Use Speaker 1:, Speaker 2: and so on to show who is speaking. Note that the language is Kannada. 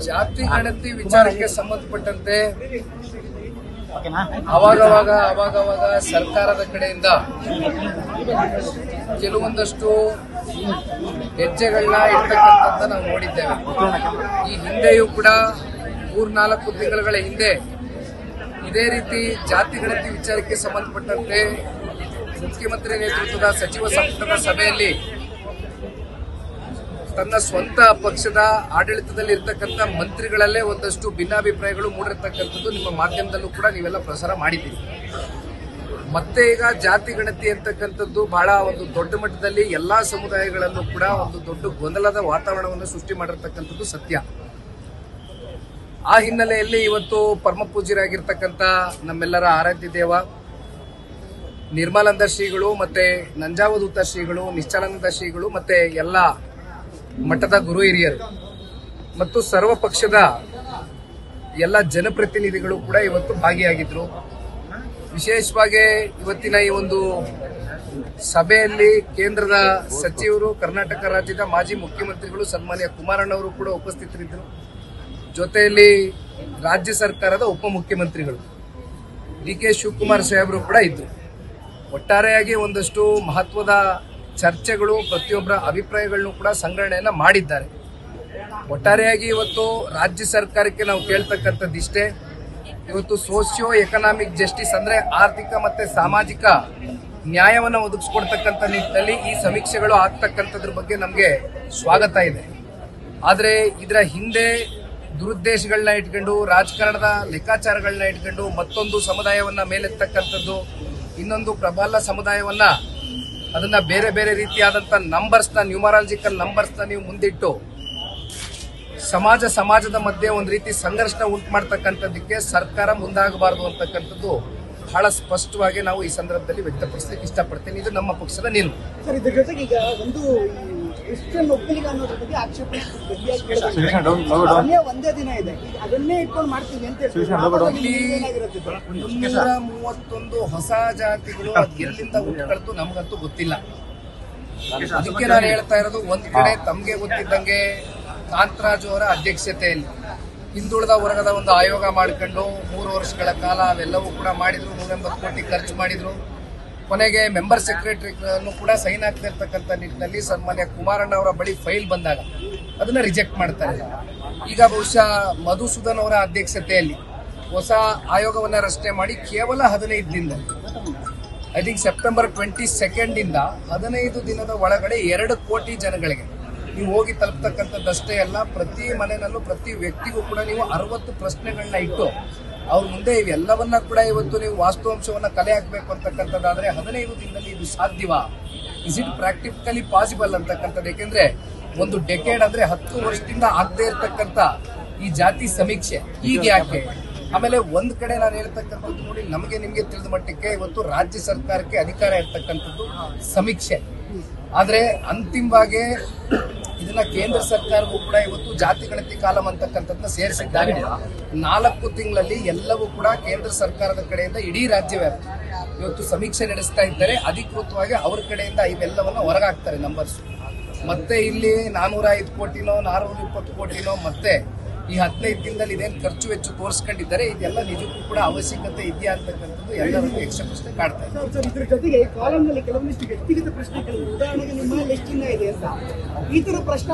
Speaker 1: ಜಾತಿ ಗಣತಿ ವಿಚಾರಕ್ಕೆ ಸಂಬಂಧಪಟ್ಟಂತೆ ಅವಾಗವಾಗ ಸರ್ಕಾರದ ಕಡೆಯಿಂದ ಕೆಲವೊಂದಷ್ಟು ಹೆಜ್ಜೆಗಳನ್ನ ಇರ್ತಕ್ಕಂಥದ್ದನ್ನ ನಾವು ನೋಡಿದ್ದೇವೆ. ಈ ಹಿಂದೆಯೂ ಕೂಡ 3-4 ತಿಂಗಳ ಹಿಂದೆ ಇದೇ ರೀತಿ ಜಾತಿ ಗಣತಿ ವಿಚಾರಕ್ಕೆ ಸಂಬಂಧಪಟ್ಟಂತೆ ಮುಖ್ಯಮಂತ್ರಿ ನೇತೃತ್ವದ ಸಚಿವ ಸಂಪುಟದ ಸಭೆಯಲ್ಲಿ ತನ್ನ ಸ್ವಂತ ಪಕ್ಷದ ಆಡಳಿತದಲ್ಲಿ ಇರ್ತಕ್ಕಂಥ ಮಂತ್ರಿಗಳಲ್ಲೇ ಒಂದಷ್ಟು ಭಿನ್ನಾಭಿಪ್ರಾಯಗಳು ಮೂಡಿರ್ತಕ್ಕಂಥದ್ದು ನಿಮ್ಮ ಮಾಧ್ಯಮದಲ್ಲೂ ಕೂಡ ನೀವೆಲ್ಲ ಪ್ರಸಾರ ಮಾಡಿದ್ದೀರಿ. ಮತ್ತೆ ಈಗ ಜಾತಿ ಗಣತಿ ಅಂತಕ್ಕಂಥದ್ದು ಬಹಳ ಒಂದು ದೊಡ್ಡ ಮಟ್ಟದಲ್ಲಿ ಎಲ್ಲಾ ಸಮುದಾಯಗಳಲ್ಲೂ ಕೂಡ ಒಂದು ದೊಡ್ಡ ಗೊಂದಲದ ವಾತಾವರಣವನ್ನು ಸೃಷ್ಟಿ ಮಾಡಿರ್ತಕ್ಕಂಥದ್ದು ಸತ್ಯ. ಆ ಹಿನ್ನೆಲೆಯಲ್ಲಿ ಇವತ್ತು ಪರಮ ಪೂಜ್ಯರಾಗಿರ್ತಕ್ಕಂಥ ನಮ್ಮೆಲ್ಲರ ಆರಾಧ್ಯ ದೇವ ನಿರ್ಮಲಾನಂದ ಶ್ರೀಗಳು ಮತ್ತೆ ನಂಜಾವಧೂತ ಶ್ರೀಗಳು, ನಿಶ್ಚಲಾನಂದ ಶ್ರೀಗಳು ಮತ್ತೆ ಎಲ್ಲ ಮಠದ ಗುರು ಹಿರಿಯರು ಮತ್ತು ಸರ್ವ ಪಕ್ಷದ ಎಲ್ಲ ಜನಪ್ರತಿನಿಧಿಗಳು ಕೂಡ ಇವತ್ತು ಭಾಗಿಯಾಗಿದ್ರು. ವಿಶೇಷವಾಗಿ ಇವತ್ತಿನ ಈ ಒಂದು ಸಭೆಯಲ್ಲಿ ಕೇಂದ್ರದ ಸಚಿವರು, ಕರ್ನಾಟಕ ರಾಜ್ಯದ ಮಾಜಿ ಮುಖ್ಯಮಂತ್ರಿಗಳು ಸನ್ಮಾನ್ಯ ಕುಮಾರಣ್ಣವರು ಕೂಡ ಉಪಸ್ಥಿತರಿದ್ದರು. ಜೊತೆಯಲ್ಲಿ ರಾಜ್ಯ ಸರ್ಕಾರದ ಉಪಮುಖ್ಯಮಂತ್ರಿಗಳು ಡಿ.ಕೆ. ಶಿವಕುಮಾರ್ ಸಾಹೇಬರು ಕೂಡ ಇದ್ರು. ಒಟ್ಟಾರೆಯಾಗಿ ಒಂದಷ್ಟು ಮಹತ್ವದ ಚರ್ಚೆಗಳು, ಪ್ರತಿಯೊಬ್ಬರ ಅಭಿಪ್ರಾಯಗಳನ್ನು ಕೂಡ ಸಂಗ್ರಹಣೆಯನ್ನ ಮಾಡಿದ್ದಾರೆ. ಒಟ್ಟಾರೆಯಾಗಿ ಇವತ್ತು ರಾಜ್ಯ ಸರ್ಕಾರಕ್ಕೆ ನಾವು ಕೇಳ್ತಕ್ಕಂಥದ್ದಿಷ್ಟೇ, ಇವತ್ತು ಸೋಷಿಯೋ ಎಕನಾಮಿಕ್ ಜಸ್ಟಿಸ್ ಅಂದ್ರೆ ಆರ್ಥಿಕ ಮತ್ತೆ ಸಾಮಾಜಿಕ ನ್ಯಾಯವನ್ನು ಒದಗಿಸ್ಕೊಡ್ತಕ್ಕಂಥ ನಿಟ್ಟಿನಲ್ಲಿ ಈ ಸಮೀಕ್ಷೆಗಳು ಆಗ್ತಕ್ಕಂಥದ್ರ ಬಗ್ಗೆ ನಮಗೆ ಸ್ವಾಗತ ಇದೆ. ಆದರೆ ಇದರ ಹಿಂದೆ ದುರುದ್ದೇಶಗಳನ್ನ ಇಟ್ಕೊಂಡು, ರಾಜಕಾರಣದ ಲೆಕ್ಕಾಚಾರಗಳನ್ನ ಇಟ್ಕೊಂಡು ಮತ್ತೊಂದು ಸಮುದಾಯವನ್ನ ಮೇಲೆತ್ತಕ್ಕಂಥದ್ದು, ಇನ್ನೊಂದು ಪ್ರಬಲ ಸಮುದಾಯವನ್ನ ಅದನ್ನ ಬೇರೆ ಬೇರೆ ರೀತಿಯಾದಂತ ನಂಬರ್ಸ್ನ, ನ್ಯೂಮರಾಲಜಿಕಲ್ ನಂಬರ್ಸ್ನ ನೀವು ಮುಂದಿಟ್ಟು ಸಮಾಜದ ಮಧ್ಯೆ ಒಂದು ರೀತಿ ಸಂಘರ್ಷ ಉಂಟು ಮಾಡ್ತಕ್ಕಂಥದ್ದಕ್ಕೆ ಸರ್ಕಾರ ಮುಂದಾಗಬಾರದು ಅಂತಕ್ಕಂಥದ್ದು ಬಹಳ ಸ್ಪಷ್ಟವಾಗಿ ನಾವು ಈ ಸಂದರ್ಭದಲ್ಲಿ ವ್ಯಕ್ತಪಡಿಸಲಿಕ್ಕೆ ಇಷ್ಟಪಡ್ತೇನೆ. ಇದು ನಮ್ಮ ಪಕ್ಷದ ನಿಲುವು.
Speaker 2: ಸರ್, ಇದ್ರ ಜೊತೆಗೆ ಈಗ ಒಂದು ಕ್ರಿಶ್ಚಿಯನ್ ಒಕ್ಕಲಿಗ ಅನ್ನೋದ್ರ ಬಗ್ಗೆ ಆಕ್ಷೇಪಣೆ ಒಂದೇ ದಿನ ಇದೆ, ಅದನ್ನೇ ಇಟ್ಕೊಂಡು ಮಾಡ್ತೀವಿ ಅಂತ ಹೇಳಿ
Speaker 1: 331 ಹೊಸ ಜಾತಿಗಳು ಎಲ್ಲಿಂದ ಹುಟ್ಟುಕೊಳ್ತು ನಮಗಂತೂ ಗೊತ್ತಿಲ್ಲ. ಅದಕ್ಕೆ ನಾನು ಹೇಳ್ತಾ ಇರೋದು, ಒಂದ್ ಕಡೆ ತಮ್ಗೆ ಗೊತ್ತಿದ್ದಂಗೆ ಕಾಂತರಾಜು ಅವರ ಅಧ್ಯಕ್ಷತೆಯಲ್ಲಿ ಹಿಂದುಳಿದ ವರ್ಗದ ಒಂದು ಆಯೋಗ ಮಾಡಿಕೊಂಡು 3 ವರ್ಷಗಳ ಕಾಲ ಅವೆಲ್ಲವೂ ಕೂಡ ಮಾಡಿದ್ರು. 180 ಕೋಟಿ ಖರ್ಚು ಮಾಡಿದ್ರು. ಕೊನೆಗೆ ಮೆಂಬರ್ ಸೆಕ್ರೆಟರಿ ಕೂಡ ಸೈನ್ ಆಗ್ತಿರ್ತಕ್ಕಂಥ ನಿಟ್ಟಿನಲ್ಲಿ ಸನ್ಮಾನ್ಯ ಕುಮಾರಣ್ಣ ಅವರ ಬಳಿ ಫೈಲ್ ಬಂದಾಗ ಅದನ್ನ ರಿಜೆಕ್ಟ್ ಮಾಡ್ತಾರೆ. ಈಗ ಬಹುಶಃ ಮಧುಸೂದನ್ ಅವರ ಅಧ್ಯಕ್ಷತೆಯಲ್ಲಿ ಹೊಸ ಆಯೋಗವನ್ನ ರಚನೆ ಮಾಡಿ ಕೇವಲ 15 ದಿನದಲ್ಲಿ, ಐ ಥಿಂಕ್ ಸೆಪ್ಟೆಂಬರ್ 22 ಇಂದ 15 ದಿನದ ಒಳಗಡೆ 2 ಕೋಟಿ ಜನಗಳಿಗೆ ನೀವು ಹೋಗಿ ತಲುಪತಕ್ಕಂಥದ್ದಷ್ಟೇ ಅಲ್ಲ, ಪ್ರತಿ ಮನೆಯಲ್ಲೂ ಪ್ರತಿ ವ್ಯಕ್ತಿಗೂ ಕೂಡ ನೀವು 60 ಪ್ರಶ್ನೆಗಳನ್ನ ಇಟ್ಟು ಅವ್ರ ಮುಂದೆ ಇವೆಲ್ಲವನ್ನ ಕೂಡ ಇವತ್ತು ನೀವು ವಾಸ್ತವಾಂಶವನ್ನ ಕಲೆ ಹಾಕಬೇಕು ಅಂತಕ್ಕಂಥದ್ದಾದ್ರೆ 15 ದಿನದಲ್ಲಿ ಇದು ಸಾಧ್ಯವಾ? ಇಸ್ ಇಟ್ ಪ್ರಾಕ್ಟಿಕಲಿ ಪಾಸಿಬಲ್ ಅಂತಕ್ಕಂಥದ್ದು. ಯಾಕೆಂದ್ರೆ ಒಂದು ಡೆಕೇಡ್ ಅಂದ್ರೆ 10 ವರ್ಷದಿಂದ ಆಗದೆ ಇರತಕ್ಕಂಥ ಈ ಜಾತಿ ಸಮೀಕ್ಷೆ ಈಗ ಯಾಕೆ? ಆಮೇಲೆ ಒಂದ್ ಕಡೆ ನಾನು ಹೇಳ್ತಕ್ಕಂಥದ್ದು ನೋಡಿ, ನಮಗೆ ನಿಮ್ಗೆ ತಿಳಿದ ಮಟ್ಟಕ್ಕೆ ಇವತ್ತು ರಾಜ್ಯ ಸರ್ಕಾರಕ್ಕೆ ಅಧಿಕಾರ ಇರ್ತಕ್ಕಂಥದ್ದು ಸಮೀಕ್ಷೆ. ಆದ್ರೆ ಅಂತಿಮವಾಗಿ ಇದನ್ನ ಕೇಂದ್ರ ಸರ್ಕಾರವೂ ಕೂಡ ಇವತ್ತು ಜಾತಿ ಗಣತಿ ಕಾಲಂ ಅಂತಕ್ಕಂಥದ್ದನ್ನ ಸೇರಿಸಿದ್ದಾರೆ. 4 ತಿಂಗಳಲ್ಲಿ ಎಲ್ಲವೂ ಕೂಡ ಕೇಂದ್ರ ಸರ್ಕಾರದ ಕಡೆಯಿಂದ ಇಡೀ ರಾಜ್ಯ ವ್ಯಾಪ್ತಿ ಇವತ್ತು ಸಮೀಕ್ಷೆ ನಡೆಸ್ತಾ ಇದ್ದಾರೆ. ಅಧಿಕೃತವಾಗಿ ಅವ್ರ ಕಡೆಯಿಂದ ಇವೆಲ್ಲವನ್ನ ಹೊರಗಾಕ್ತಾರೆ ನಂಬರ್ಸ್. ಮತ್ತೆ ಇಲ್ಲಿ 405 ಕೋಟಿನೋ 420 ಕೋಟಿನೋ ಮತ್ತೆ ಈ 15 ದಿನದಲ್ಲಿ ಇದೇನು ಖರ್ಚು ವೆಚ್ಚ ತೋರಿಸ್ಕೊಂಡಿದ್ದಾರೆ, ಇದೆಲ್ಲ ನಿಜಕ್ಕೂ ಕೂಡ ಅವಶ್ಯಕತೆ ಇದೆಯಾ ಅಂತಕ್ಕಂಥದ್ದು ಎಲ್ಲರಿಗೂ ಪ್ರಶ್ನೆ ಕಾಡ್ತಾ ಇದೆ.
Speaker 2: ಇದ್ರ ಜೊತೆಗೆ ಕಾಲಂನಲ್ಲಿ ಕೆಲವೊಂದಿಷ್ಟು ವ್ಯಕ್ತಿಗತ ಪ್ರಶ್ನೆಗಳು, ಉದಾಹರಣೆಗೆ ನಿಮ್ಮ ಲಿಸ್ಟ್ ಇದೆ ಅಂತ ಈ ತರ ಪ್ರಶ್ನೆ